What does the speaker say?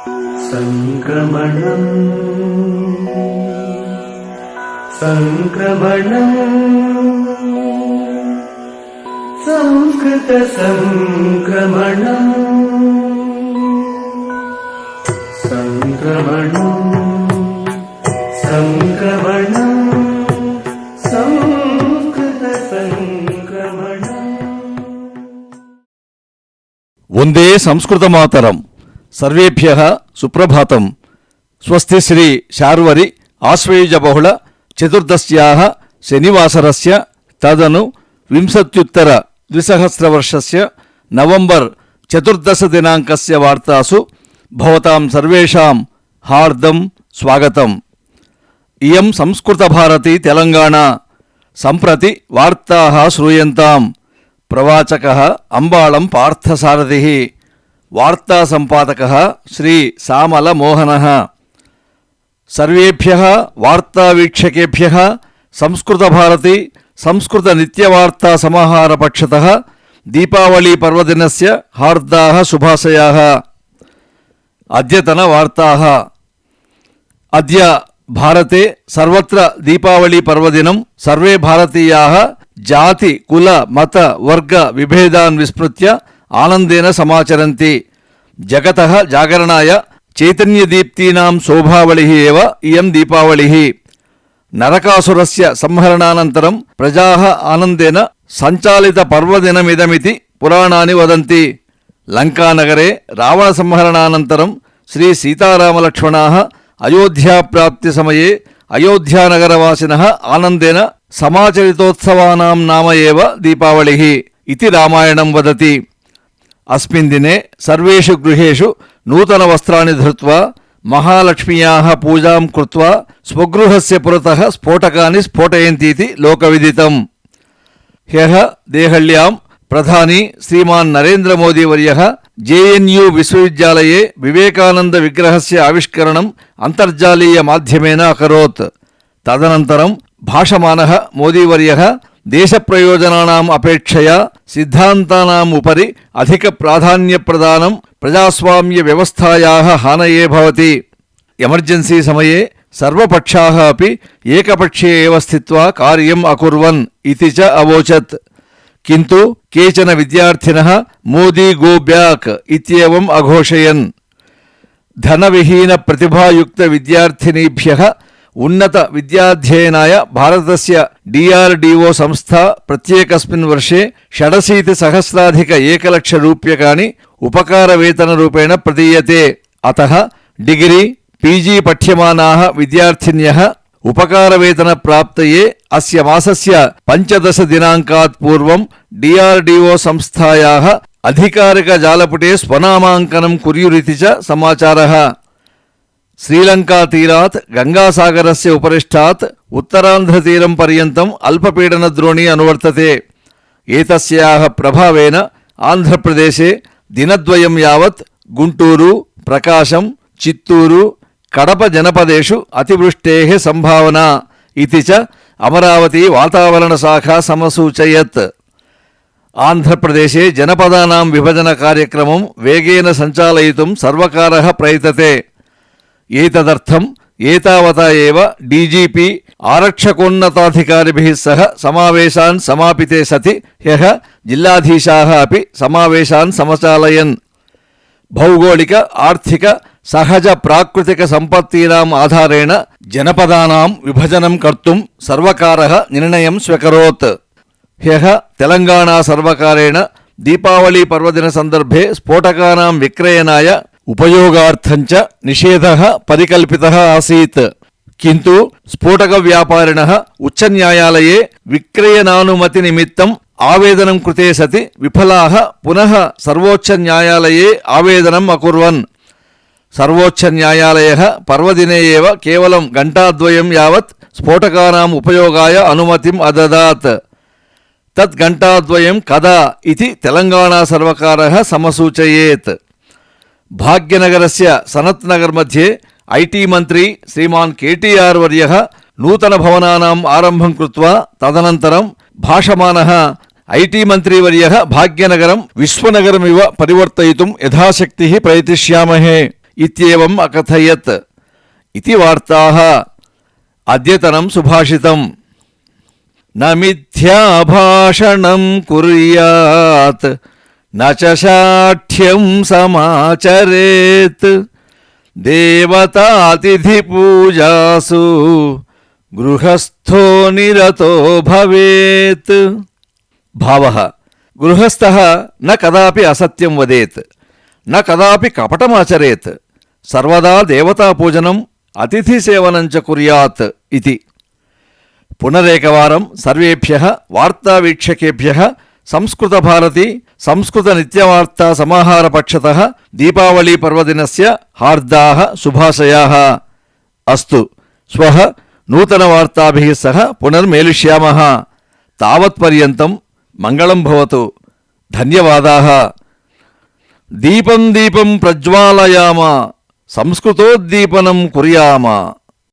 సంక్రమణం సంక్రమణం సంస్కృత సంక్రమణం సంక్రమణం సంక్రమణం సంస్కృత సంక్రమణం. వందే సంస్కృతమాతరం. సర్వేభ్యః సుప్రభాతం. స్వస్తి శ్రీ శార్వరి ఆశ్వయుజ బహుళ చతుర్దశ్యాః శనివాసరస్య తదను వింశత్యుత్తర ద్విసహస్రవర్షస్య నవంబర్ చతుర్దశ దినాంకస్య వార్తాసు భవతాం సర్వేషాం హార్దం స్వాగతం. ఇయం సంస్కృతభారతి తెలంగాణ. సంప్రతి వార్తాః శ్రూయంతాం. ప్రవాచకః అంబాళం పార్థసారథిః. వార్తా సంపాదకः శ్రీ సామల మోహనः. సర్వేభ్యः వార్తావీక్షకేభ్యः సంస్కృతభారతి సంస్కృత నిత్యవార్తా సమాహారపక్షతः దీపావళీ పర్వదినస్య హార్దాः శుభాశయాः. అద్యతన వార్తాः. అద్య భారతే సర్వత్ర దీపావళీ పర్వదినం. సర్వే భారతీయాः జాతి కుల మత వర్గ విభేదాన్ విస్మృత్య ఆనందేన సమాచరంతి. జగతః జాగరణాయ చైతన్యదీప్తీనాం శోభావళిః ఏవ ఇయం దీపావళిః. నరకాసురస్య సంహరణానంతరం ప్రజాః ఆనందేన సంచాలిత పర్వదినమిదమితి పురాణాని వదంతి. లంకానగరే రావణ సంహరణానంతరం శ్రీ సీతారామలక్ష్మణాః అయోధ్యాప్రాప్తి సమయే అయోధ్యానగరవాసినః ఆనందేన సమాచరితోత్సవానాం నామ ఏవ దీపావళిః ఇతి రామాయణం వదతి. అస్మిన్ దినే సర్వేషు గృహేషు నూతన వస్త్రాన్ని ధృత్వా మహాలక్ష్మ్యాః పూజాం కృత్వా స్వగృహస్య పురతః స్ఫోటకాన్ని స్ఫోటయంతీతి లోకవిదితం. హ్యః దేహళ్యాం ప్రధాని శ్రీమాన్ నరేంద్ర మోదీ వర్యః జేఎన్యూ విశ్వవిద్యాలయే వివేకానంద విగ్రహస్య ఆవిష్కరణం అంతర్జాలీయ మాధ్యమేన అకరోత్. తదనంతరం భాషమానః మోదీవర్యః దేశ ప్రయోజనానాం అపేక్షయా సిద్ధాంతానాం ఉపరి అధిక ప్రాధాన్య ప్రదానం ప్రజాస్వామ్య వ్యవస్థాయాః హానయే భవతి. ఎమర్జెన్సీ సమయే సర్వపక్షాః అపి ఏకపక్షే ఏవ స్థిత్వా కార్యం అకుర్వన్ ఇతి చ అవోచత్. కింటు కేచన విద్యార్థినః మోదీ గో బ్యాక్ ఇత్యేవం అఘోషయన్. ధనవిహీన ప్రతిభాయుక్త విద్యార్థినీభ్యః ఉన్నత విద్యాధ్యయనాయ భారతస్య డిఆర్డిఓ సంస్థ ప్రత్యేకస్మిన్ వర్షే 86,100,000 రూప్యకాణి ఉపకారవేతనరూపేణ ప్రదీయతే. అతః డిగ్రీ పీజీ పఠ్యమానాః విద్యార్థిన్యః ఉపకారవేతనప్రాప్తయే అస్య మాసస్య 15 దినాంకాత్ పూర్వం డిఆర్డిఓ సంస్థాయాః అధికారికజాలపుటే స్వనామాంకనం కుర్యురితి చ సమాచారः. శ్రీలంకాతీరాత్ గంగాసాగరస్య ఉపరిష్టాత్ ఉత్తరాంధ్రతీరం పర్యంతం అల్పపీడనద్రోణి అనువర్తతే. ఏతస్యాః ప్రభావేన ఆంధ్రప్రదేశే దినద్వయం యావత్ గుంటూరు, ప్రకాశం, చిత్తూరు, కడప జనపదేషు అతివృష్టేః సంభావనా ఇతి చ అమరావతి వాతావరణ శాఖ సమసూచయత్. ఆంధ్రప్రదేశే జనపదానాం విభజన కార్యక్రమం వేగేన సంచాలయితుం సర్వకారः ప్రయతతే. ఏతదర్థం ఏతావతా ఏవ డీజీపీ ఆరక్షకోన్నతాధికారిభిః సహ సమావేశాన్ సమాపితే సతి హ్యః జిల్లాధీశాः అపి సమావేశాన్ సమచాలయన్. భౌగోళిక ఆర్థిక సహజ ప్రాకృతిక సంపత్తీనాం ఆధారేణ జనపదానాం విభజనం కర్తుం సర్వకారः నిర్ణయం స్వీకరోత్. హ్యః తెలంగాణా సర్వకారేణ దీపావళీ పర్వదిన సందర్భే స్ఫోటకానాం విక్రయనాయ ఉపయోగార్థంచ నిషేధः పరికల్పితः ఆసీత్. కింటు స్ఫోటక వ్యాపారిణः ఉచ్చన్యాయాలయే విక్రయనానుమతి నిమిత్తం ఆవేదనం కృతే సతి విఫలాः పునః సర్వోచ్చన్యాయాలయే ఆవేదనం అకుర్వన్. సర్వోచ్చన్యాయాలయः పర్వదినే ఏవ కేవలం గంటాద్వయం యావత్ స్ఫోటకానాం ఉపయోగాయ అనుమతిం అదదాత్. తద్ఘంటాద్వయం కదా ఇతి తెలంగాణా సర్వకారः సమసూచయేత్. భాగ్యనగరస్య సనత్ నగర్ మధ్యే ఐటీ మంత్రి శ్రీమాన్ కేటీఆర్ వర్యః నూతన భవనానాం ఆరంభం కృత్వా తదనంతరం భాషమానః ఐటీ మంత్రివర్యః భాగ్యనగరం విశ్వనగరమివ పరివర్తయితుం యథాశక్తిః ప్రయతిష్యామహే इत्येवम् अकथयत् इति वार्ताः। अद्यतनं सुभाषितम्। न मिथ्याभाषणं कुर्यात् न च शाठ्यं समाचरेत् देवतातिथिपूजासु गृहस्थो निरतो भवेत्। भावः गृहस्थः न कदापि असत्यं वदेत् न कदापि कपटमाचरेत् सर्वदा देवतापूजनम् अतिथिसेवनं च कुर्यात् इति। पुनरेकवारं सर्वेभ्यः वार्तावीक्षकेभ्यः संस्कृतभारती संस्कृतनित्यवार्ता समाहारपक्षतः दीपावलीपर्वदिनस्य हार्दाः शुभाशयाः। अस्तु, श्वः नूतनवार्ताभिः सह पुनर्मेलिष्यामः। तावत्पर्यन्तं मङ्गलं भवतु। धन्यवादाः। दीपं दीपं प्रज्वालयाम संस्कृतोद्दीपनं कुर्याम।